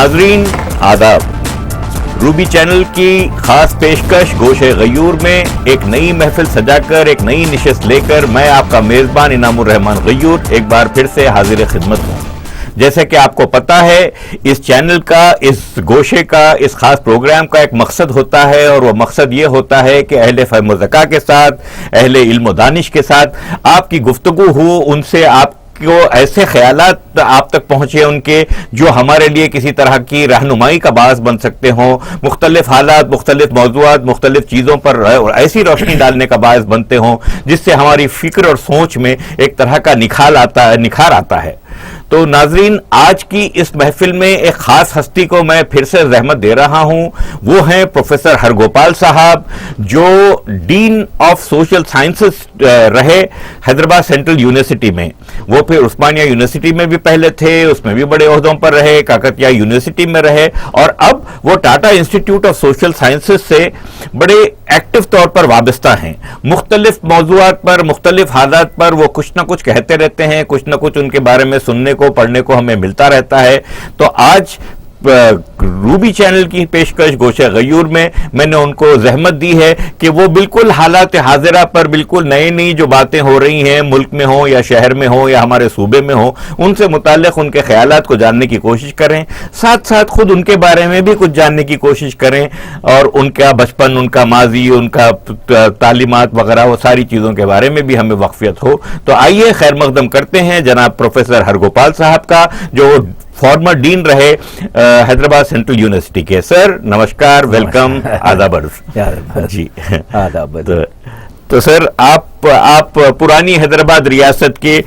नाजरीन आदाब। Ruby channel की खास पेशकश गोशे गयूर में एक नई महफिल सजाकर एक नई निशस्त लेकर मैं आपका मेजबान इनामुर रहमान गयूर एक बार फिर से हाजिर खिदमत हूँ। जैसे कि आपको पता है, इस चैनल का, इस गोशे का, इस खास प्रोग्राम का एक मकसद होता है और वह मकसद ये होता है कि अहले फ़हम व ज़का के साथ, अहले इल्म व दानिश के साथ आपकी गुफ्तगू हो, उनसे आपको ऐसे ख्यालात आप तक पहुंचे उनके जो हमारे लिए किसी तरह की रहनुमाई का बास बन सकते हों, मुख्तलिफ हालात, मुख्तलिफ मौज़ूआत, मुख्तलिफ चीज़ों पर ऐसी रोशनी डालने का बास बनते हों जिससे हमारी फिक्र और सोच में एक तरह का निखार आता है। तो नाजरीन, आज की इस महफिल में एक खास हस्ती को मैं फिर से रहमत दे रहा हूं। वो हैं प्रोफेसर हरगोपाल साहब, जो डीन ऑफ सोशल साइंसेस रहे हैदराबाद सेंट्रल यूनिवर्सिटी में। वो फिर उस्मानिया यूनिवर्सिटी में भी पहले थे, उसमें भी बड़े ओहदों पर रहे, काकतिया यूनिवर्सिटी में रहे और अब वो Tata institute of social sciences से बड़े एक्टिव तौर पर वाबस्ता हैं। मुख्तलिफ मौज़ूआत पर, मुख्तलिफ हालात पर वो कुछ ना कुछ कहते रहते हैं, कुछ ना कुछ उनके बारे में सुनने को, पढ़ने को हमें मिलता रहता है। तो आज रूबी चैनल की पेशकश गोशे गयूर में मैंने उनको जहमत दी है कि वो बिल्कुल हालात हाजिरा पर बिल्कुल नई नई जो बातें हो रही हैं मुल्क में हो या शहर में हो या हमारे सूबे में हो, उनसे मुताल्लिक उनके ख्यालात को जानने की कोशिश करें, साथ साथ खुद उनके बारे में भी कुछ जानने की कोशिश करें और उनका बचपन, उनका माजी, उनका तालीमात वगैरह, वो सारी चीज़ों के बारे में भी हमें वाक़फियत हो। तो आइए खैर मकदम करते हैं जनाब प्रोफेसर हरगोपाल साहब का, जो फॉर्मर डीन रहे हैदराबाद सेंट्रल यूनिवर्सिटी के। सर नमस्कार, वेलकम, आदाब जी। आदाब। तो सर आप पुरानी हैदराबाद रियासत के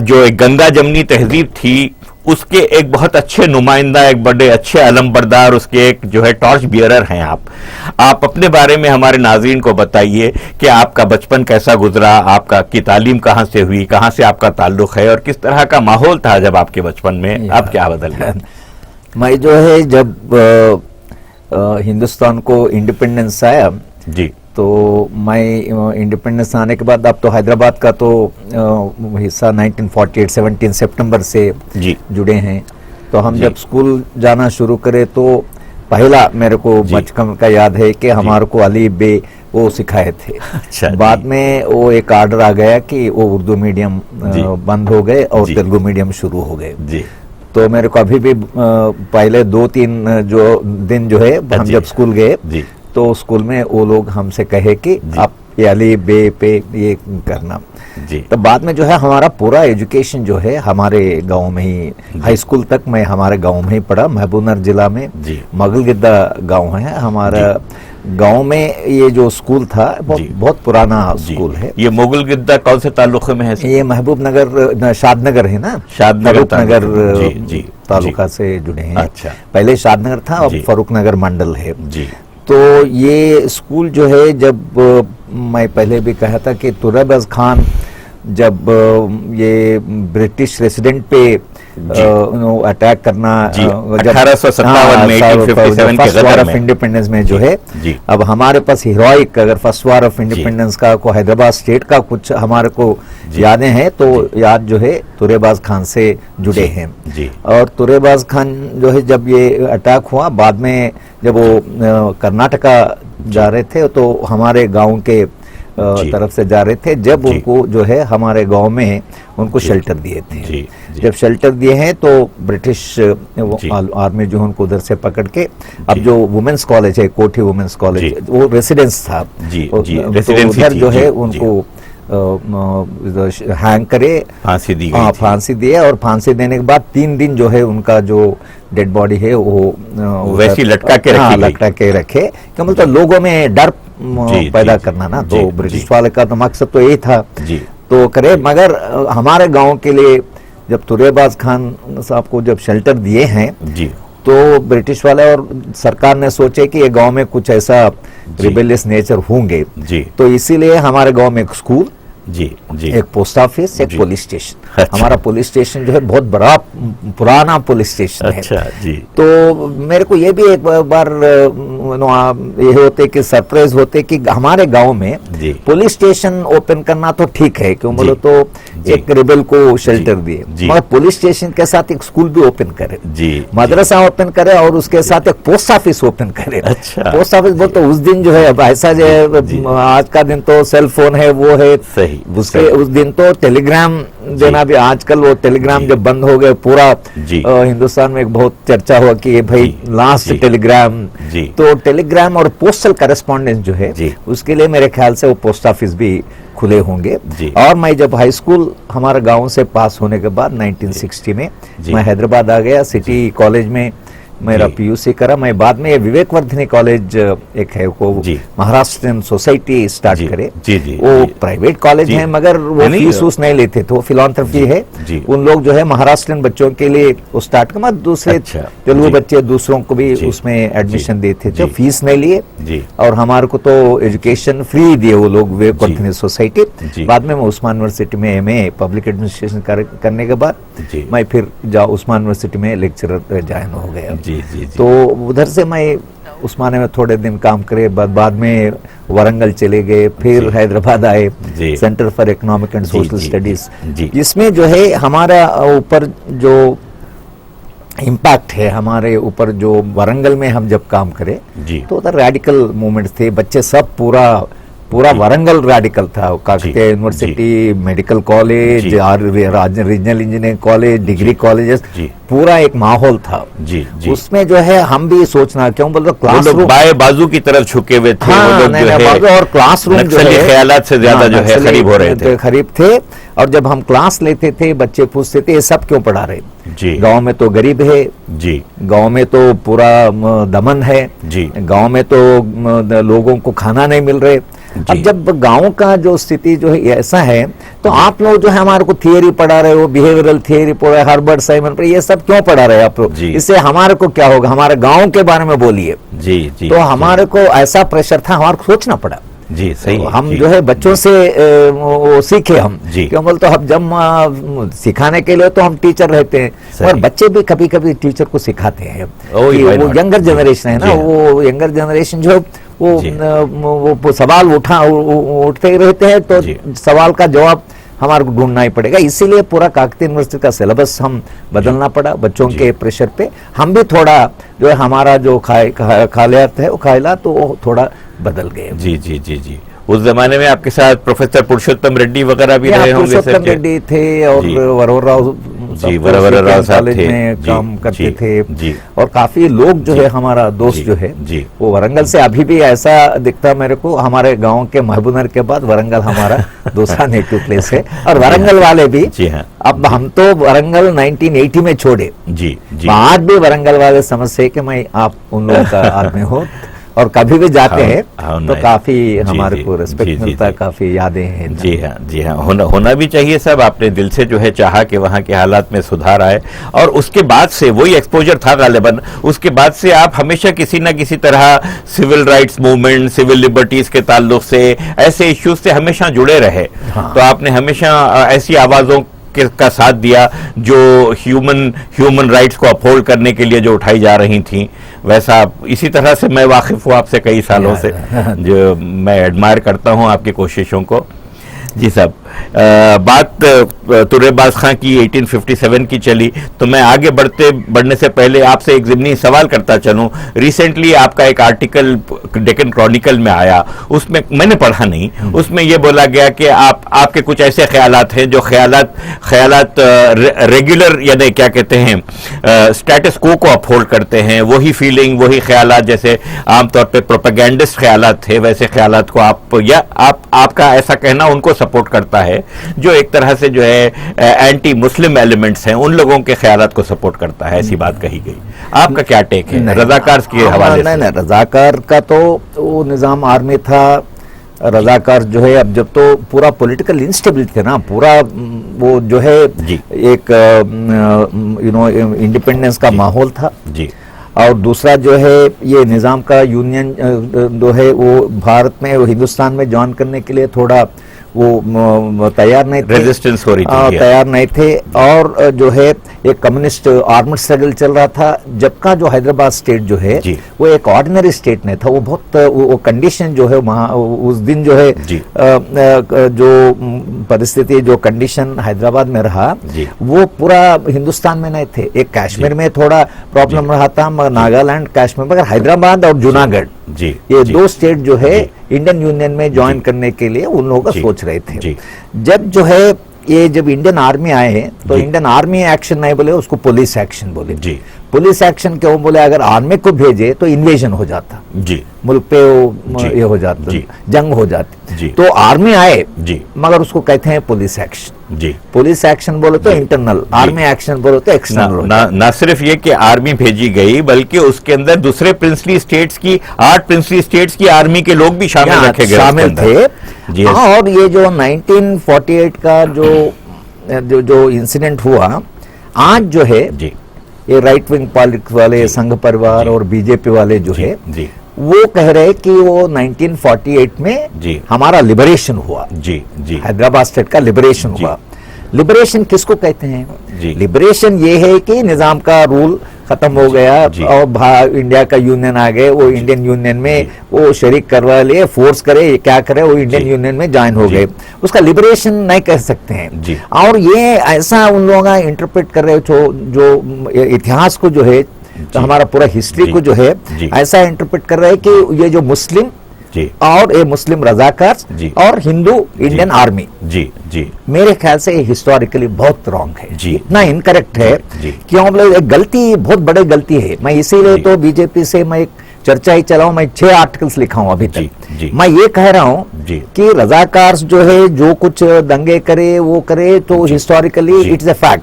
जो एक गंगा जमनी तहजीब थी उसके एक बहुत अच्छे नुमाइंदा, एक बड़े अच्छे अलमबरदार, उसके एक जो है टॉर्च बियरर हैं आप अपने बारे में हमारे नाज़रीन को बताइए कि आपका बचपन कैसा गुजरा, आपका की तालीम कहाँ से हुई, कहाँ से आपका ताल्लुक है और किस तरह का माहौल था जब आपके बचपन में, अब क्या बदल गया? मैं जो है जब हिंदुस्तान को इंडिपेंडेंस आया जी, तो मैं इंडिपेंडेंस आने के बाद, अब तो हैदराबाद का तो हिस्सा 1948 17 सितंबर से जी जुड़े हैं। तो हम जब स्कूल जाना शुरू करे तो पहला मेरे को बचपन का याद है कि हमारे को अली बे वो सिखाए थे। अच्छा, बाद में वो एक आर्डर आ गया कि वो उर्दू मीडियम बंद हो गए और तेलुगु मीडियम शुरू हो गए जी। तो मेरे को अभी भी पहले 2-3 जो दिन जो है हम जब स्कूल गए तो स्कूल में वो लोग हमसे कहे कि आप ये अली बे पे ये करना जी। तो बाद में जो है हमारा पूरा एजुकेशन जो है हमारे गांव में ही, हाई स्कूल तक मैं हमारे गांव में ही पढ़ा। महबूबनगर जिला में मगलगिद्दा गांव है हमारा। गांव में ये जो स्कूल था बहुत पुराना स्कूल है। ये मुगलगिद्दा कौन से तालुके में है? ये महबूबनगर, शादनगर है ना, शादनगर तालुका से जुड़े हैं। अच्छा, पहले शादनगर था, अब फरुखनगर मंडल है जी। तो ये स्कूल जो है, जब मैं पहले भी कहा था कि तुरैबज़ खान जब ये ब्रिटिश रेसिडेंट पे अटैक करना 1857 में फर्स्ट वार ऑफ इंडिपेंडेंस में जो है, अब हमारे पास हीरोइक, अगर फर्स्ट वार ऑफ इंडिपेंडेंस का को हैदराबाद स्टेट का कुछ हमारे को यादें हैं तो याद जो है तुरैबज़ खान से जुड़े हैं। और तुरैबज़ खान जो है जब ये अटैक हुआ, बाद में जब वो कर्नाटका जा रहे थे तो हमारे गांव के तरफ से जा रहे थे, जब उनको जो है हमारे गांव में उनको शेल्टर दिए थे। जब शेल्टर दिए हैं तो ब्रिटिश आर्मी जो उनको उधर से पकड़ के, अब जो वुमेन्स कॉलेज है, कोठी वुमेन्स कॉलेज, वो रेसिडेंस था, तो उधर जो है उनको हैंग करे, फांसी दी गई। फांसी दिए और फांसी देने के बाद 3 दिन जो है उनका जो डेड बॉडी है वो वैसी लटका के रखे कि मतलब लोगों में डर पैदा करना ना। तो ब्रिटिश वाले का तो मकसद तो यही था तो करे। मगर हमारे गांव के लिए जब तुरैबज़ खान साहब को जब शेल्टर दिए हैं तो ब्रिटिश वाले और सरकार ने सोचे कि ये गांव में कुछ ऐसा रिबेलियस नेचर होंगे, तो इसीलिए हमारे गांव में एक स्कूल, एक पोस्ट ऑफिस, एक पुलिस स्टेशन। हमारा पुलिस स्टेशन जो है बहुत बड़ा पुराना पुलिस स्टेशन है। जी। तो मेरे को ये भी एक बार ये होते कि सरप्राइज होते कि हमारे गांव में जी। पुलिस स्टेशन ओपन करना तो ठीक है, क्यों बोलो तो जी। एक रिबेल को शेल्टर दिए, जी। मगर पुलिस स्टेशन के साथ एक स्कूल भी ओपन करे, जी। मदरसा ओपन करे और उसके साथ एक पोस्ट ऑफिस ओपन करे। अच्छा। पोस्ट ऑफिस बोल तो उस दिन जो है, अब ऐसा जो है, आज का दिन तो सेल फोन है, वो है सही, उसके उस दिन तो टेलीग्राम देना भी, आजकल वो टेलीग्राम जब बंद हो गए पूरा हिंदुस्तान में एक बहुत चर्चा हुआ कि ये भाई लास्ट टेलीग्राम, तो टेलीग्राम और पोस्टल करेस्पॉन्डेंस जो है उसके लिए मेरे ख्याल से वो पोस्ट ऑफिस भी खुले होंगे। और मैं जब हाई स्कूल हमारे गांव से पास होने के बाद 1960 में मैं हैदराबाद आ गया, सिटी कॉलेज में मेरा पीयूसी करा। मैं बाद में विवेकवर्धिनी कॉलेज एक है वो महाराष्ट्रियन सोसाइटी स्टार्ट करे, वो प्राइवेट कॉलेज है मगर वो फीस उस नहीं लेते थे, वो फिलॉन्थ्रफी है। उन लोग जो है महाराष्ट्रियन बच्चों के लिए वो स्टार्ट कर, दूसरे तेलुगु बच्चे दूसरों को भी उसमें एडमिशन देते थे, फीस नहीं लिए और हमारे को तो एजुकेशन फ्री दिए वो लोग विवेकवर्धिनी सोसाइटी। बाद में मैं उस्मान यूनिवर्सिटी में एमए पब्लिक एडमिनिस्ट्रेशन करने के बाद मैं फिर उस्मान यूनिवर्सिटी में लेक्चरर ज्वाइन हो गया। तो उधर से मैं उस्माने में थोड़े दिन काम करे, बाद में वरंगल चले गए, फिर हैदराबाद आए, centre for economic and social studies. इसमें जो है हमारा ऊपर जो इम्पैक्ट है, हमारे ऊपर जो वरंगल में हम जब काम करे तो उधर रेडिकल मूवमेंट्स थे, बच्चे सब पूरा वरंगल रेडिकल था, Kakatiya university, medical college, regional engineering college, degree colleges, पूरा एक माहौल था। उसमें जो है हम भी सोचना, क्यों बोल रहे क्लासरूम बाएं बाजू की तरफ झुके हुए थे, और क्लासरूम जो है ख्यालात से ज्यादा जो है करीब हो रहे थे, करीब थे। और जब हम क्लास लेते थे बच्चे पूछते थे ये सब क्यों पढ़ा रहे, गांव में तो गरीब है, गांव में तो पूरा दमन है, गांव में तो लोगों को खाना नहीं मिल रहे। अब जब गांव का जो स्थिति जो है ऐसा है, तो आप लोग जो है हमारे को थियरी पढ़ा रहे हो, बिहेवियरल थियरी पढ़ा रहे, हार्वर्ड साइमन पर, ये सब क्यों पढ़ा रहे आप लोग, इससे हमारे को क्या होगा, हमारे गांव के बारे में बोलिए। तो हमारे को ऐसा प्रेशर था, हमारे को सोचना पड़ा। सही तो हम जो है बच्चों से वो सीखे हम, क्यों बोलते हम जब सिखाने के लिए तो हम टीचर रहते हैं, और बच्चे भी कभी कभी टीचर को सिखाते हैं। वो यंगर जनरेशन है ना, वो यंगर जनरेशन जो वो सवाल उठते ही रहते हैं, तो सवाल का जवाब हमारे को ढूंढना ही पड़ेगा। इसीलिए पूरा काकतीय यूनिवर्सिटी का सिलेबस हम बदलना पड़ा बच्चों के प्रेशर पे। हम भी थोड़ा जो है हमारा जो ख्यालात है वो ख्यालात तो थोड़ा बदल गए। जी उस जमाने में आपके साथ प्रोफेसर पुरुषोत्तम रेड्डी वगैरह भी रहे होंगे। पुरुषोत्तम रेड्डी थे और वरवरराव साहब कॉलेज में काम करते थे, और काफी लोग जो है हमारा दोस्त जो है वो वरंगल से, अभी भी ऐसा दिखता मेरे को, हमारे गांव के महबूबनगर के बाद वरंगल हमारा दूसरा नेटिव प्लेस है। और वरंगल वाले भी, अब हम तो वरंगल 1980 में छोड़े, आज भी वरंगल वाले समझते कि मैं आप उन लोगों का आदमी हो, और कभी भी जाते हैं तो काफी हमारे को रिस्पेक्ट मिलता है, काफी यादें हैं। जी हाँ होना भी चाहिए सब। आपने दिल से जो है चाहा कि वहाँ के हालात में सुधार आए, और उसके बाद से वही एक्सपोजर था गालिबन, उसके बाद से आप हमेशा किसी न किसी तरह civil rights movement, civil liberties के ताल्लुक से, ऐसे इश्यूज से हमेशा जुड़े रहे। तो आपने हमेशा ऐसी आवाजों का साथ दिया जो ह्यूमन राइट्स को अपहोल्ड करने के लिए जो उठाई जा रही थी। वैसा इसी तरह से मैं वाकिफ हूँ आपसे कई सालों से, जो मैं एडमायर करता हूँ आपकी कोशिशों को। जी साहब, बात तुर्रेबाज खां की 1857 की चली, तो मैं आगे बढ़ने से पहले आपसे एक ज़िमनी सवाल करता चलूं। रिसेंटली आपका एक आर्टिकल डेक्कन क्रॉनिकल में आया, उसमें मैंने पढ़ा नहीं, उसमें यह बोला गया कि आपके कुछ ऐसे ख्यालात हैं जो ख्यालात रेगुलर यानी क्या कहते हैं स्टेटस को अपहोल्ड करते हैं, वही फीलिंग वही ख्यालात जैसे आमतौर पे प्रोपेगेंडिस्ट ख्यालात थे, वैसे ख्यालात को आपका ऐसा कहना उनको सपोर्ट करता है जो एक तरह से जो है एंटी मुस्लिम एलिमेंट्स हैं, उन लोगों के ख्यालात को सपोर्ट करता है, ऐसी बात कही गई। आपका क्या टेक है रजाकार के हवाले से? नहीं, रजाकार का तो वो निजाम आर्मी था। रजाकार जो है, अब जब तो पूरा पॉलिटिकल इंस्टेबिलिटी थे ना, पूरा वो जो है एक इंडिपेंडेंस का माहौल था जी। और दूसरा जो है ये निज़ाम का यूनियन जो है वो भारत में, वो हिंदुस्तान में ज्वाइन करने के लिए थोड़ा वो तैयार नहीं थे, रेजिस्टेंस हो रही थी, तैयार नहीं थे। और जो है एक कम्युनिस्ट आर्मड स्ट्रगल चल रहा था, जब का जो हैदराबाद स्टेट जो है वो एक ऑर्डिनरी स्टेट नहीं था, वो बहुत वो कंडीशन जो है वहाँ उस दिन जो है जो परिस्थिति जो कंडीशन हैदराबाद में रहा वो पूरा हिंदुस्तान में नहीं थे। एक कश्मीर में थोड़ा प्रॉब्लम रहा था, मगर नागालैंड, कश्मीर, मगर हैदराबाद और जूनागढ़ ये दो स्टेट जो है इंडियन यूनियन में ज्वाइन करने के लिए उन लोगों का सोच रहे थे। जब जो है ये जब इंडियन आर्मी आए तो इंडियन आर्मी एक्शन नहीं बोले, उसको पुलिस एक्शन बोले। पुलिस एक्शन क्यों बोले? अगर आर्मी को भेजे तो इन्वेजन हो जाता, मुल्क पे ये हो जाता, जंग हो जाती। तो आर्मी आए मगर उसको कहते हैं पुलिस एक्शन। पुलिस एक्शन बोले तो इंटरनल, आर्मी एक्शन बोले तो एक्सटर्नल। ना सिर्फ ये कि आर्मी भेजी गई बल्कि उसके अंदर दूसरे प्रिंसली स्टेट्स की 8 प्रिंसली स्टेट्स की आर्मी के लोग भी शामिल रखे गए, शामिल थे। और ये जो 1948 का जो इंसिडेंट हुआ, आज जो है ये राइट विंग पॉलिटिक्स वाले, संघ परिवार और बीजेपी वाले जो है वो कह रहे कि वो 1948 में हमारा लिबरेशन हुआ, हैदराबाद स्टेट का लिबरेशन हुआ। लिबरेशन किसको कहते हैं? लिबरेशन ये है कि निजाम का रूल खत्म हो गया और इंडिया का यूनियन आ गए, वो इंडियन यूनियन में वो शरीक करवा लिए, फोर्स करे क्या करे, वो इंडियन यूनियन में ज्वाइन हो गए, उसका लिबरेशन नहीं कह सकते हैं। और ये ऐसा उन लोगों का इंटरप्रेट कर रहे हो जो इतिहास को जो है, तो हमारा पूरा हिस्ट्री को जो है ऐसा इंटरप्रेट कर रहे हैं कि ये जो मुस्लिम और ये मुस्लिम रजाकार और हिंदू इंडियन आर्मी, मेरे ख्याल से हिस्टोरिकली बहुत रॉन्ग है, इतना इनकरेक्ट है। क्यों बोले? एक गलती, बहुत बड़ी गलती है। मैं इसीलिए तो बीजेपी से मैं एक चर्चा ही चलाऊं, मैं 6 आर्टिकल्स लिखा हूं अभी तक। मैं ये कह रहा हूं कि रजाकार जो है जो कुछ दंगे करे वो करे तो हिस्टोरिकली इट्स ए फैक्ट,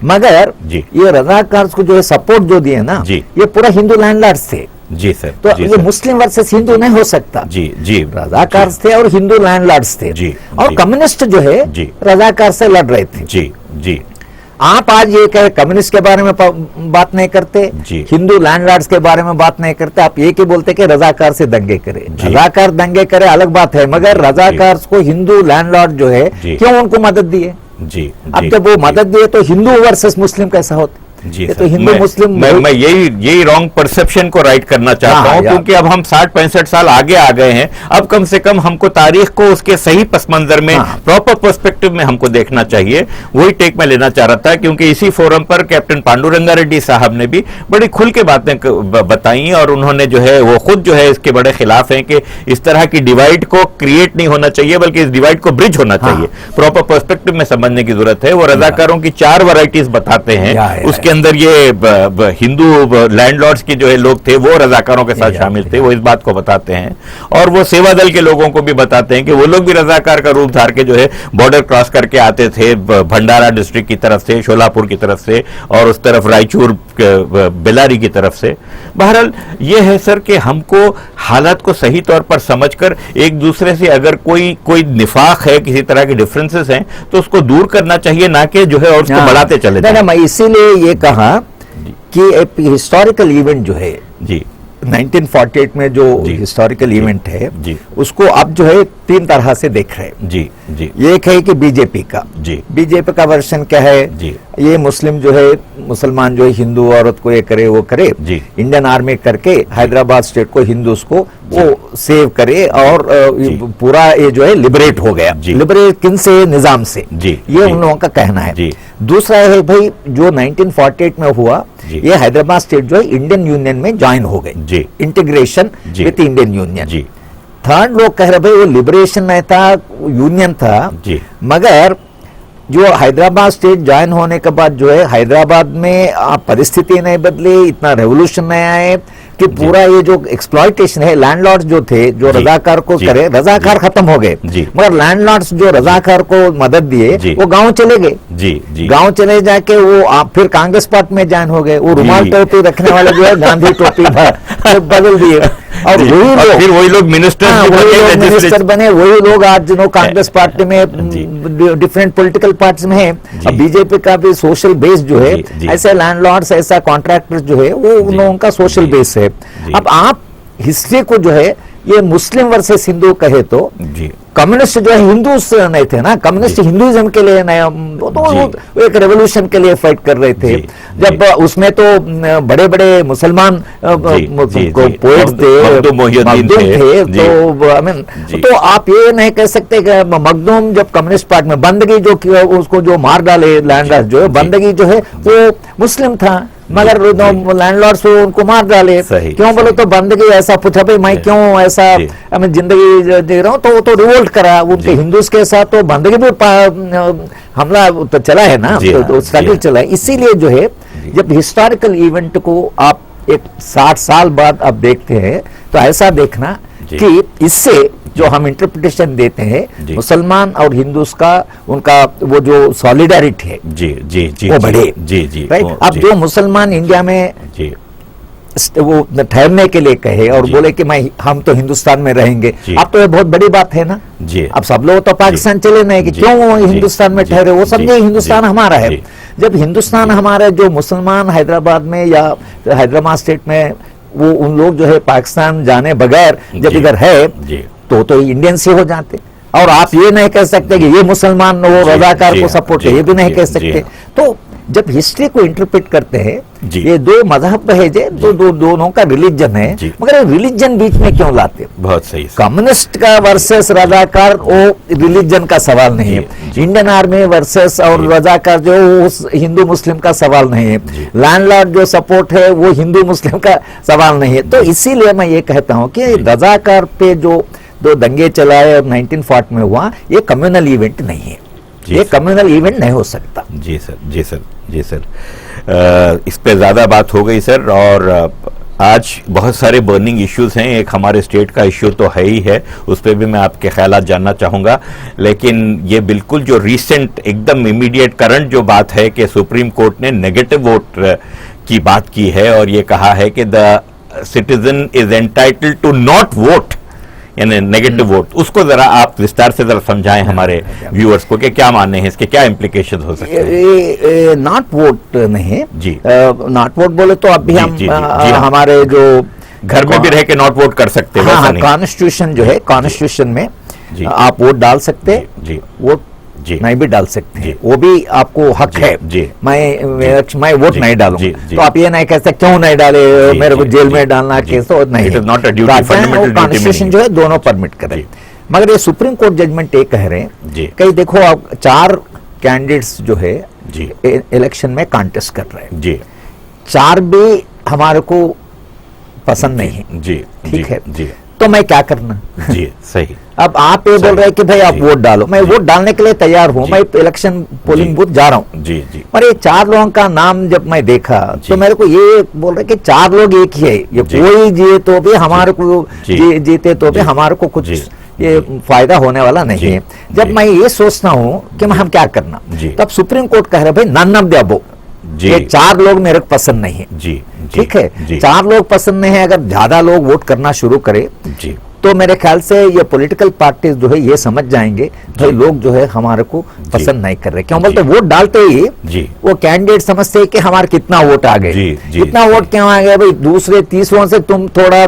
मगर ये रजाकार को जो है सपोर्ट जो दिए ना, ये पूरा हिंदू लैंडलॉर्ड्स थे। सर, तो ये मुस्लिम वर्सेस हिंदू नहीं हो सकता। रजाकार थे और हिंदू लैंडलॉर्ड्स थे, और कम्युनिस्ट जो है रजाकार से लड़ रहे थे। आप आज ये कहे कम्युनिस्ट के बारे में बात नहीं करते, हिंदू लैंडलॉर्ड्स के बारे में बात नहीं करते, आप ये की बोलते कि रजाकार से दंगे करे। रजाकार दंगे करे अलग बात है, मगर रजाकार को हिंदू लैंडलॉर्ड जो है क्यों उनको मदद दिए? अब जब वो मदद दिए तो हिंदू वर्सेस मुस्लिम कैसा होता? ये तो हिंदू मुस्लिम, मैं यही रॉन्ग परसेप्शन को राइट करना चाहता हूं, क्योंकि अब हम 60-65 साल आगे आ गए हैं। अब कम से कम हमको तारीख को उसके सही पस मंजर में, प्रॉपर पर्सपेक्टिव में हमको देखना चाहिए। वही टेक मैं लेना चाह रहा था, क्योंकि इसी फोरम पर कैप्टन पांडुरंगा रेड्डी साहब ने भी बड़ी खुल के बातें बताई, और उन्होंने जो है वो खुद जो है इसके बड़े खिलाफ हैं कि इस तरह की डिवाइड को क्रिएट नहीं होना चाहिए, बल्कि इस डिवाइड को ब्रिज होना चाहिए। प्रॉपर पर्सपेक्टिव में समझने की जरूरत है। वो रजाकारों की 4 वैरायटीज बताते हैं, उसके अंदर ये हिंदू लैंडलॉर्ड्स के जो है लोग थे वो रजाकारों के साथ शामिल थे, वो इस बात को बताते हैं। और वो सेवा दल के लोगों को भी बताते हैं कि वो लोग भी रजाकार का रूप धार के जो है बॉर्डर क्रॉस करके आते थे, भंडारा डिस्ट्रिक्ट की तरफ से, शोलापुर की तरफ से, और उस तरफ रायचूर, बेलारी की तरफ से। बहरहाल ये है सर कि हमको हालात को सही तौर पर समझकर एक दूसरे से अगर कोई निफाक है, किसी तरह के डिफरेंसेस हैं, तो उसको दूर करना चाहिए, ना कि जो है और उसको बढ़ाते चले जाएं। मैं इसीलिए ये कहा कि एक हिस्टोरिकल इवेंट जो है 1948 में जो हिस्टोरिकल इवेंट है उसको अब जो है 3 तरह से देख रहे हैं। एक है कि बीजेपी का वर्जन क्या है, ये मुस्लिम जो है, मुसलमान जो है हिंदू औरत को ये करे वो करे, इंडियन आर्मी करके हैदराबाद स्टेट को, हिंदूज को वो सेव करे, और पूरा ये जो है लिबरेट हो गया। लिबरेट किन से? निजाम से। ये उन लोगों का कहना है। दूसरा है भाई जो 1948 में हुआ, ये हैदराबाद स्टेट जो है इंडियन यूनियन में ज्वाइन हो गए, integration with Indian union. Third लोग कह रहे भाई वो लिबरेशन नहीं था, यूनियन था, मगर जो हैदराबाद स्टेट ज्वाइन होने के बाद जो है हैदराबाद में परिस्थिति नहीं बदली, इतना रेवोल्यूशन नहीं आए कि पूरा ये जो एक्सप्लॉयटेशन है, लैंडलॉर्ड्स जो थे जो रजाकार को करे, रजाकार खत्म हो गए, मगर लैंडलॉर्ड्स जो रजाकार को मदद दिए वो गांव चले गए। गांव चले जाके वो आप फिर कांग्रेस पार्टी में ज्वाइन हो गए। वो रुमाल टोपी रखने वाले जो है गांधी टोपी बदल दिए, और वही लोग मिनिस्टर बने। वही लोग आज जो कांग्रेस पार्टी में, डिफरेंट पॉलिटिकल पार्टी में है। अब बीजेपी का भी सोशल बेस जो है, ऐसे लैंडलॉर्ड्स, ऐसा कॉन्ट्रैक्टर्स जो है, वो उन लोगों का सोशल बेस है। अब आप हिस्ट्री को जो है ये मुस्लिम वर्सेस हिंदू कहे तो जी कम्युनिस्ट जो है हिंदू से नहीं थे ना, कम्युनिस्ट हिंदुइज्म के लिए नया वो एक रेवोल्यूशन के लिए फाइट कर रहे थे। जब उसमें तो बड़े बड़े मुसलमान पोएट्स थे, मखदूम थे, तो आई मीन तो आप ये नहीं कह सकते कि मखदूम जब कम्युनिस्ट पार्टी में बंदगी जो उसको जो मार डाले लैंडलॉर्ड जो है, बंदगी जो है वो मुस्लिम था, मगर लैंडलॉर्ड्स उनको मार डाले। क्यों बोलो तो बंदगी ऐसा पूछा भाई मैं क्यों ऐसा मैं जिंदगी दे रहा हूँ, तो वो तो रिवोल्ट करा उनके हिंदूज के साथ, तो बंदगी भी हमला तो चला है ना, तो स्ट्रगल चला है। इसीलिए जो है जब हिस्टोरिकल इवेंट को आप एक 60 साल बाद आप देखते हैं तो ऐसा देखना कि इससे जो हम इंटरप्रिटेशन देते हैं मुसलमान और हिंदूज का उनका वो जो सॉलिडारिटी है जी वो बढ़े जी राइट। अब जो मुसलमान इंडिया में जी वो ठहरने के लिए कहे और बोले कि हम तो हिंदुस्तान में रहेंगे, अब तो ये बहुत बड़ी बात है ना जी। अब सब लोग तो पाकिस्तान चले नहीं कि क्यों वो हिंदुस्तान में ठहरे, वो समझे हिंदुस्तान हमारा है। जब हिंदुस्तान हमारा, जो मुसलमान हैदराबाद में या हैदराबाद स्टेट में वो उन लोग जो है पाकिस्तान जाने बगैर जब इधर है तो इंडियन से हो जाते। और आप ये नहीं कह सकते कि ये मुसलमान वो रजाकार को सपोर्ट है, ये भी नहीं कह सकते। तो जब हिस्ट्री को इंटरप्रेट करते हैं ये दो मजहब है जो दोनों का रिलीजन है, मगर रिलीजन बीच में क्यों लाते? बहुत सही। कम्युनिस्ट का वर्सेस रजाकार वो रिलीजन का सवाल नहीं है, इंडियन आर्मी वर्सेस और रजाकार जो उस हिंदू मुस्लिम का सवाल नहीं है, लैंडलॉर्ड जो सपोर्ट है वो हिंदू मुस्लिम का सवाल नहीं है। तो इसीलिए मैं ये कहता हूँ कि रजाकार पे जो दो दंगे चलाए 1940 में हुआ, ये कम्युनल इवेंट नहीं है, ये कम्युनल इवेंट नहीं हो सकता। जी सर जी सर जी सर, इस पे ज़्यादा बात हो गई सर। और आज बहुत सारे बर्निंग इश्यूज हैं, एक हमारे स्टेट का इश्यू तो है ही है, उस पर भी मैं आपके ख्यालात जानना चाहूँगा। लेकिन ये बिल्कुल जो रिसेंट एकदम इमीडिएट करंट जो बात है कि सुप्रीम कोर्ट ने नेगेटिव वोट की बात की है और ये कहा है कि the citizen is entitled to not vote, यानी नेगेटिव वोट, उसको जरा आप विस्तार से जरा समझाएं हमारे व्यूअर्स को कि क्या मानने हैं इसके, क्या इम्प्लीकेशन हो सकते हैं? नॉट वोट नहीं जी, नॉट वोट बोले तो अब भी हम हमारे जो घर में भी रह के नॉट वोट कर सकते हैं। हाँ, कॉन्स्टिट्यूशन जो है, कॉन्स्टिट्यूशन में आप वोट डाल सकते हैं, वोट नहीं भी डाल सकते हैं, वो भी आपको हक है। मैं वोट नहीं डालूंगा तो आप ये नहीं कह सकते क्यों नहीं डाले, मेरे को जेल में डालना केस तो नहीं, कॉन्स्टिट्यूशन जो है दोनों परमिट करे। मगर ये सुप्रीम कोर्ट जजमेंट ये कह रहे हैं कि देखो आप 4 कैंडिडेट्स जो है इलेक्शन में कॉन्टेस्ट कर रहे हैं, 4 भी हमारे को पसंद नहीं है, ठीक है, तो मैं क्या करना? जी सही। अब आप ये बोल रहे हैं कि भाई आप वोट डालो, मैं वोट डालने के लिए तैयार हूं, मैं इलेक्शन पोलिंग बूथ जा रहा हूं जी जी। और ये 4 लोगों का नाम जब मैं देखा तो मेरे को ये बोल रहे कि 4 लोग एक ही है, ये कोई जीते तो भी हमारे को जीते तो भी हमारे को कुछ ये फायदा होने वाला नहीं है। जब मैं ये सोचता हूँ कि हम क्या करना, तब सुप्रीम कोर्ट कह रहे भाई नन ऑफ द अबव, ये 4 लोग मेरे को पसंद नहीं है जी, ठीक है, 4 लोग पसंद नहीं है। अगर ज्यादा लोग वोट करना शुरू करे जी तो मेरे ख्याल से ये पॉलिटिकल पार्टीज जो है ये समझ जाएंगे भाई लोग जो है हमारे को पसंद नहीं कर रहे। क्यों बोलते वोट डालते ही वो कैंडिडेट समझते हैं कि हमारे कितना वोट आ गए, इतना वोट क्यों आ गया भाई, दूसरे तीसरों से तुम थोड़ा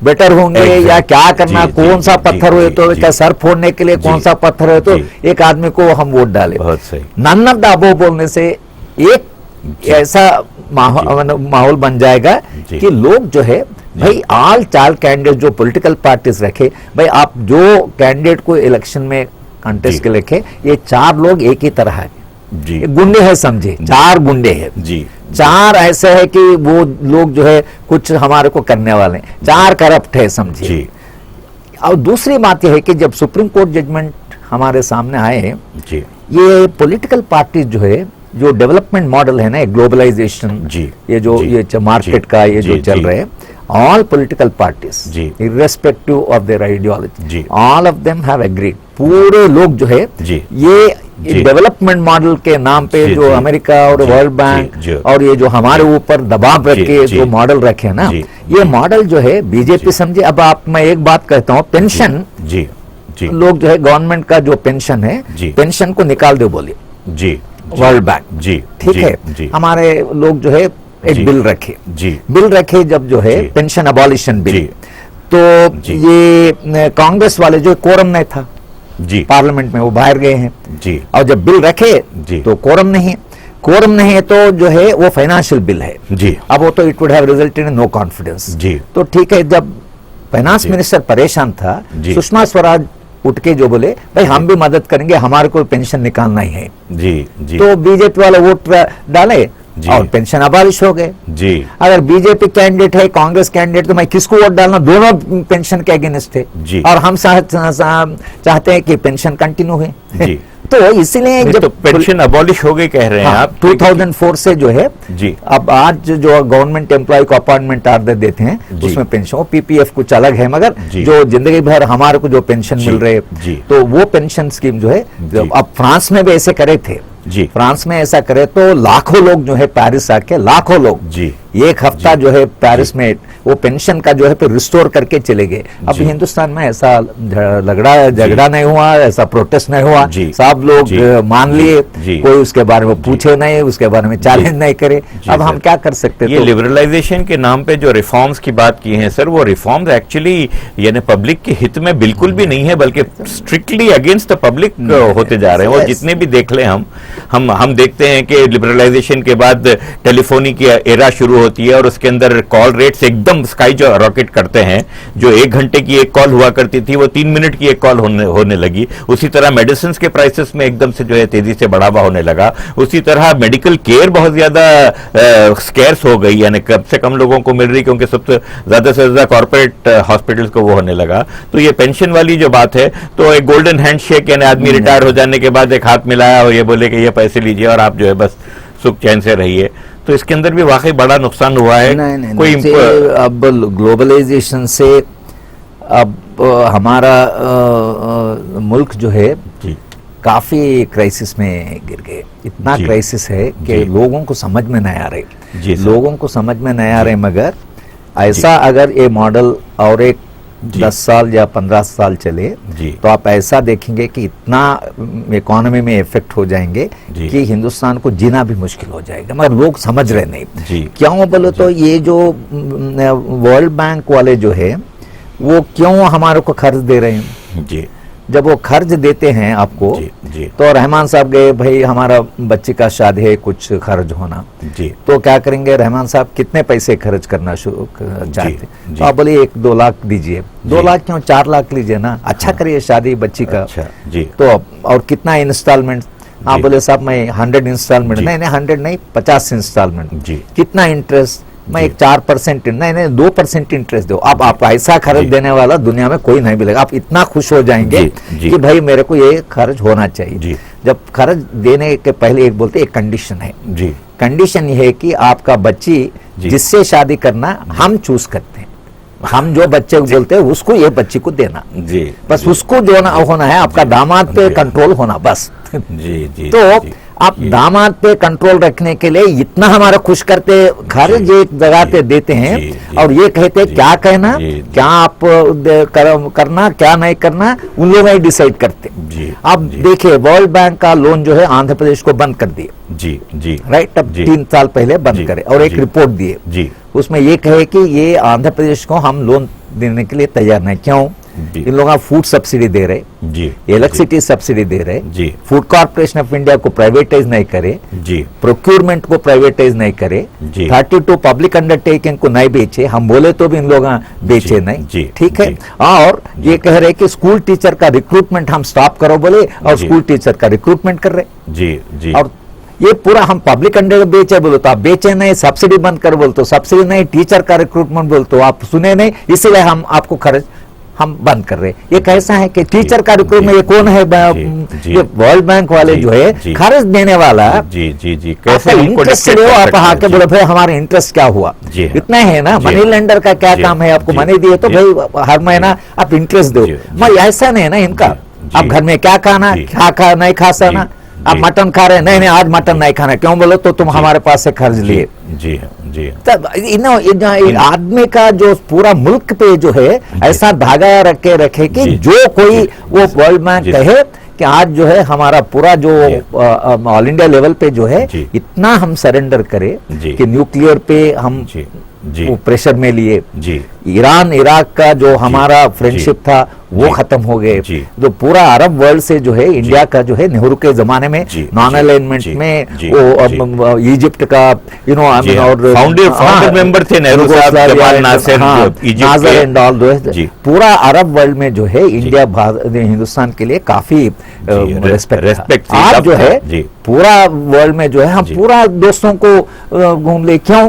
बेटर होंगे या क्या करना, कौन सा पत्थर हुए तो क्या सर फोड़ने के लिए कौन सा पत्थर हुए तो एक आदमी को हम वोट डाले। नन ऑफ द अबव बोलने से एक ऐसा माहौल बन जाएगा कि लोग जो है भाई ऑल 4 कैंडिडेट जो पॉलिटिकल पार्टीज रखे, भाई आप जो कैंडिडेट को इलेक्शन में कंटेस्ट के रखे, ये 4 लोग एक ही तरह है जी, गुंडे है समझे, 4 गुंडे हैं जी, 4 ऐसे है कि वो लोग जो है कुछ हमारे को करने वाले, 4 करप्ट है समझे। और दूसरी बात यह है कि जब सुप्रीम कोर्ट जजमेंट हमारे सामने आए, ये पॉलिटिकल पार्टीज जो है जो डेवलपमेंट मॉडल है ना, ग्लोबलाइजेशन जी, ये जो ये मार्केट का ये जो चल रहे हैं, all political parties irrespective of their ideology all of them have agreed, पूरे लोग जो है ये डेवलपमेंट मॉडल के नाम पे जो अमेरिका और वर्ल्ड बैंक और ये जो हमारे ऊपर दबाव रख के जो मॉडल रखे ना, ये मॉडल जो है बीजेपी समझे। अब आप मैं एक बात कहता हूँ, पेंशन लोग जो है गवर्नमेंट का जो पेंशन है, पेंशन को निकाल दो बोले जी वर्ल्ड बैंक जी, ठीक है, हमारे लोग जो है एक बिल रखे बिल रखे जब जो है पेंशन अबॉलिशन बिल, तो जी। ये कांग्रेस वाले जो कोरम नहीं था जी पार्लियामेंट में, वो बाहर गए हैं। जी और जब बिल रखे जी। तो कोरम नहीं है, कोरम नहीं है तो जो है वो फाइनेंशियल बिल है जी अब वो तो it would have resulted in no confidence. जी तो ठीक है, जब फाइनेंस जी। मिनिस्टर परेशान था, जी। सुषमा स्वराज उठ के जो बोले भाई हम भी मदद करेंगे, हमारे को पेंशन निकालना ही है, जी जी तो बीजेपी वाले वोट डाले जी। और पेंशन अबालिश हो गए। जी अगर बीजेपी कैंडिडेट है, कांग्रेस कैंडिडेट, तो मैं किसको वोट डालना, दोनों पेंशन के अगेंस्ट थे जी। और हम चाहते हैं कि पेंशन कंटिन्यू है जी। तो इसीलिए नहीं, जब तो पेंशन अबॉलिश हो गई कह रहे हैं आप। 2004 से जो है जी अब आज जो गवर्नमेंट एम्प्लॉय को अपॉइंटमेंट आर्डर देते हैं जी। उसमें पेंशन, वो पीपीएफ कुछ अलग है, मगर जी। जो जिंदगी भर हमारे को जो पेंशन जी। मिल रहे जी। तो वो पेंशन स्कीम जो है, जी। अब फ्रांस में भी ऐसे करे थे, जी फ्रांस में ऐसा करे तो लाखों लोग जो है पेरिस आके, लाखों लोग जी एक हफ्ता जो है पेरिस में वो पेंशन का जो है फिर रिस्टोर करके चले गए। अब जी। हिंदुस्तान में ऐसा झगड़ा नहीं हुआ, ऐसा प्रोटेस्ट नहीं हुआ, जी। सब लोग जी। मान लिए, जी। कोई उसके बारे में पूछे नहीं, उसके बारे में चैलेंज नहीं करे। जी अब हम सर। क्या कर सकते ये तो लिबरलाइजेशन के नाम पे जो रिफॉर्म्स की बात की है सर, वो रिफॉर्म्स एक्चुअली यानी पब्लिक के हित में बिल्कुल भी नहीं है, बल्कि स्ट्रिक्टली अगेंस्ट द पब्लिक होते जा रहे हैं। और Yes. जितने भी देख लें हम देखते हैं कि लिबरलाइजेशन के बाद टेलीफोनी की एरा शुरू होती है और उसके अंदर कॉल रेट्स एकदम स्काई जो रॉकेट करते हैं। जो 1 घंटे की एक कॉल हुआ करती थी वो 3 मिनट की एक कॉल होने लगी। उसी तरह मेडिसिन के प्राइसेस में एकदम से जो है तेजी से बढ़ावा होने लगा। उसी तरह मेडिकल केयर बहुत ज्यादा स्कैर्स हो गई, यानी कम से कम लोगों को मिल रही, क्योंकि सबसे ज्यादा कॉर्पोरेट हॉस्पिटल्स को वो होने लगा। तो ये पेंशन वाली जो बात है, तो एक गोल्डन हैंडशेक, यानी आदमी रिटायर हो जाने के बाद एक हाथ मिलाया और ये बोले कि ये पैसे लीजिए और आप जो है बस सुख चैन से रहिए, तो इसके अंदर भी वाकई बड़ा नुकसान हुआ है। नहीं, कोई अब ग्लोबलाइजेशन से अब हमारा मुल्क जो है जी काफी क्राइसिस में गिर गए। इतना जी। क्राइसिस है कि जी। लोगों को समझ में नहीं आ रहे, जी सर। लोगों को समझ में नहीं आ रहे। मगर ऐसा अगर ये मॉडल और एक जी। 10 साल या 15 साल चले जी तो आप ऐसा देखेंगे कि इतना इकोनॉमी में इफेक्ट हो जाएंगे जी। कि हिंदुस्तान को जीना भी मुश्किल हो जाएगा। मगर लोग समझ रहे नहीं। जी क्यों बोलो तो ये जो वर्ल्ड बैंक वाले जो है वो क्यों हमारे को कर्ज दे रहे हैं। जी जब वो कर्ज देते हैं आपको, जी जी तो रहमान साहब गए, भाई हमारा बच्चे का शादी है, कुछ खर्च होना, जी तो क्या करेंगे रहमान साहब, कितने पैसे खर्च करना शुरू चाहते, जी। तो आप बोले 1-2 लाख दीजिए। 2 लाख क्यों, 4 लाख लीजिए ना, अच्छा करिए शादी बच्ची का। अच्छा जी तो और कितना इंस्टॉलमेंट, आप जी। बोले साहब मैं 100 इंस्टॉलमेंट, जी। नहीं 100 नहीं 50 इंस्टॉलमेंट। जी कितना इंटरेस्ट, मैं जी। एक 4% नहीं 2% इंटरेस्ट दो। अब आप ऐसा खर्च जी। देने वाला दुनिया में कोई नहीं मिलेगा। आप इतना खुश हो जाएंगे जी, जी। कि भाई मेरे को ये खर्च होना चाहिए। जी। जब खर्च देने के पहले एक बोलते एक कंडीशन है, जी कंडीशन ये है कि आपका बच्ची जी। जिससे शादी करना हम चूज करते हैं, हम जो बच्चे को बोलते हैं उसको ये बच्ची को देना, जी बस उसको देना होना है। आपका दामाद पे जी। कंट्रोल होना बस। जी जी तो जी, आप जी। दामाद पे कंट्रोल रखने के लिए इतना हमारा खुश करते, खर्च जी, एक जगह पे देते हैं जी, जी, और ये कहते जी, क्या कहना, जी, जी। क्या आप करना क्या नहीं करना उन लोग ही डिसाइड करते। जी अब जी, देखिए वर्ल्ड बैंक का लोन जो है आंध्र प्रदेश को बंद कर दिए, जी जी राइट। अब जी। 3 साल पहले बंद जी, करे और एक जी। रिपोर्ट दिए, जी उसमें ये कहे कि ये आंध्र प्रदेश को हम लोन देने के लिए तैयार नहीं। क्यों, जी। इन लोग फूड सब्सिडी दे रहे, जी इलेक्ट्रिसिटी सब्सिडी दे रहे, जी फूड कॉर्पोरेशन ऑफ इंडिया को प्राइवेटाइज नहीं करे, जी प्रोक्योरमेंट को प्राइवेटाइज नहीं करे, जी। 32 पब्लिक अंडरटेकिंग को नहीं बेचे। हम बोले तो भी इन लोग बेचे जी, नहीं, जी, ठीक है। जी। और ये कह रहे कि स्कूल टीचर का रिक्रूटमेंट हम स्टॉप करो बोले, और जी। स्कूल टीचर का रिक्रूटमेंट कर रहे। जी जी और ये पूरा हम पब्लिक अंडर बेचे बोलो तो आप बेचे नहीं, सब्सिडी बंद कर बोल तो सब्सिडी नहीं, टीचर का रिक्रूटमेंट बोल तो आप सुने नहीं, इसीलिए हम आपको खर्च हम बंद कर रहे। ये कैसा है कि टीचर का रिक्रूटमेंट, ये कौन है, जी, ये वर्ल्ड बैंक वाले जी, जो है जी। खर्च देने वाला। जी जी जी कैसे हमको इंटरेस्ट dictate ले, कर आप सकते हैं? आके जी। बोले भाई हमारा इंटरेस्ट क्या हुआ, जी हाँ। इतना है ना। जी। मनी लेंडर का क्या जी। काम है, आपको जी। मनी दिए तो जी। भाई हर महीना आप इंटरेस्ट दो। जी। मैं ऐसा नहीं है ना इनका, जी। आप घर में क्या खाना, जी। क्या नहीं खा सकना, जी। आप जी। मटन खा रहे, नहीं आज मटन नहीं खाना, क्यों बोलो तो तुम हमारे पास से खर्च लिए। जी हाँ, जी हाँ। तब आदमी का जो पूरा मुल्क पे जो है ऐसा धागा रखे कि जी। जो कोई जी। वो वर्ल्ड बैंक जी। कहे कि आज जो है हमारा पूरा जो जी। ऑल इंडिया लेवल पे जो है जी। इतना हम सरेंडर करें जी। कि न्यूक्लियर पे हम जी जी। वो प्रेशर में लिए। जी। ईरान इराक का जो हमारा फ्रेंडशिप था वो खत्म हो गए। तो पूरा अरब वर्ल्ड से जो है इंडिया का जो है नेहरू के जमाने में नॉन अलाइनमेंट में वो इजिप्ट का आई मीन और फाउंडर मेंबर थे नेहरू साहब, जमाल नासिर, नाजर एंड ऑल पूरा अरब वर्ल्ड में जो है इंडिया हिंदुस्तान के लिए काफी रेस्पेक्ट। आज जो है पूरा वर्ल्ड में जो है हम पूरा दोस्तों को घूम ले। क्यों?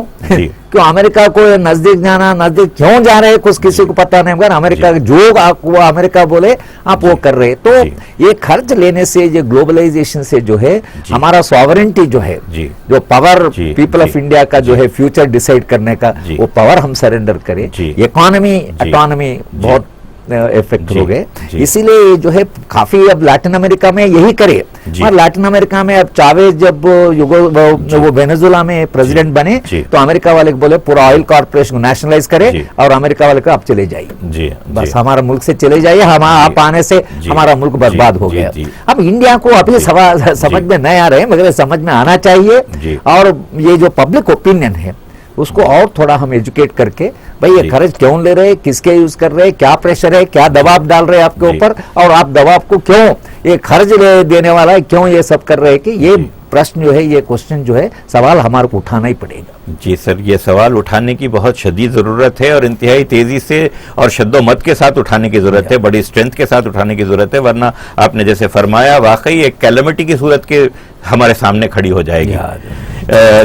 क्यों अमेरिका को नजदीक जाना, नजदीक क्यों जा रहे हैं कुछ किसी को पता नहीं, मगर अमेरिका जो आपको अमेरिका बोले आप वो कर रहे। तो ये खर्च लेने से, ये ग्लोबलाइजेशन से जो है हमारा सॉवरेंटी जो है, जो पावर पीपल ऑफ इंडिया का जो है फ्यूचर डिसाइड करने का, वो पावर हम सरेंडर करें। इकोनॉमी ऑटोनॉमी बहुत इफेक्ट हो गए। इसीलिए जो है काफी अब लैटिन अमेरिका में यही करे। और लैटिन अमेरिका में अब चावेज जब वो वेनेजुएला में प्रेसिडेंट बने तो अमेरिका वाले बोले पूरा ऑयल कॉर्पोरेशन को नेशनलाइज करे और अमेरिका वाले को आप चले जाइए, बस हमारा मुल्क से चले जाइए, हम आप आने से हमारा मुल्क बर्बाद हो गया। अब इंडिया को अभी समझ में नहीं आ रहे, मगर समझ में आना चाहिए। और ये जो पब्लिक ओपिनियन है उसको और थोड़ा हम एजुकेट करके, भाई ये खर्च क्यों ले रहे, किसके यूज कर रहे, क्या प्रेशर है, क्या दबाव डाल रहे हैं आपके ऊपर, और आप दबाव को क्यों ये खर्च देने वाला है, क्यों ये सब कर रहे हैं, कि ये प्रश्न जो है, ये क्वेश्चन जो है, सवाल हमारे को उठाना ही पड़ेगा। जी सर, ये सवाल उठाने की बहुत शदीद जरूरत है और इंतहाई तेजी से और शद्दोमत के साथ उठाने की जरूरत है, बड़ी स्ट्रेंथ के साथ उठाने की जरूरत है, वरना आपने जैसे फरमाया वाकई एक कैलेमिटी की सूरत के हमारे सामने खड़ी हो जाएगी।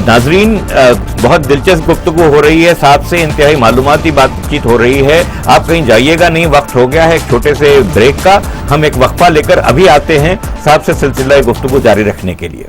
नाजरीन, बहुत दिलचस्प गुफ्तगू हो रही है, साथ से इंतहाई मालूमाती बातचीत हो रही है। आप कहीं जाइएगा नहीं, वक्त हो गया है एक छोटे से ब्रेक का। हम एक वक्फा लेकर अभी आते हैं साथ से सिलसिला गुफ्तगू जारी रखने के लिए।